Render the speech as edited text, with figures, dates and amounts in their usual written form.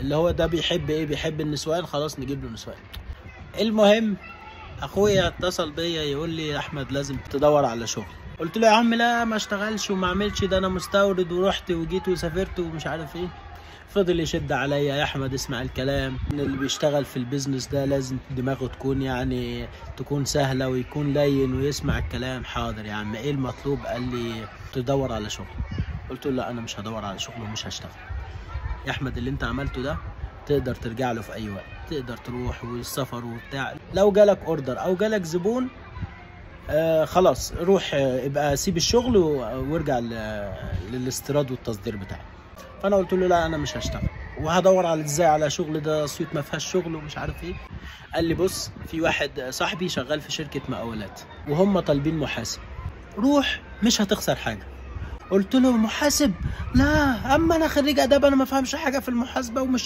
اللي هو ده بيحب ايه؟ بيحب النسوان، خلاص نجيب له نسوان. المهم اخويا اتصل بيا يقول لي يا احمد لازم تدور على شغل. قلت له يا عم لا ما اشتغلش وما اعملش، ده انا مستورد ورحت وجيت وسافرت ومش عارف ايه. فضل يشد عليا، يا احمد اسمع الكلام، ان اللي بيشتغل في البيزنس ده لازم دماغه تكون يعني تكون سهله ويكون لين ويسمع الكلام. حاضر يا عم ايه المطلوب؟ قال لي تدور على شغل. قلت له لا انا مش هدور على شغل ومش هشتغل يا احمد، اللي انت عملته ده تقدر ترجع له في اي وقت، تقدر تروح والسفر وبتاع، لو جالك اوردر او جالك زبون خلاص روح ابقى سيب الشغل وارجع للاستيراد والتصدير بتاعك. فانا قلت له لا انا مش هشتغل وهدور على ازاي على شغل، ده اسيوط ما فيهاش شغل ومش عارف ايه. قال لي بص في واحد صاحبي شغال في شركه مقاولات وهم طالبين محاسب، روح مش هتخسر حاجه. قلت له محاسب؟ لا اما انا خريج اداب انا ما فهمش حاجه في المحاسبه ومش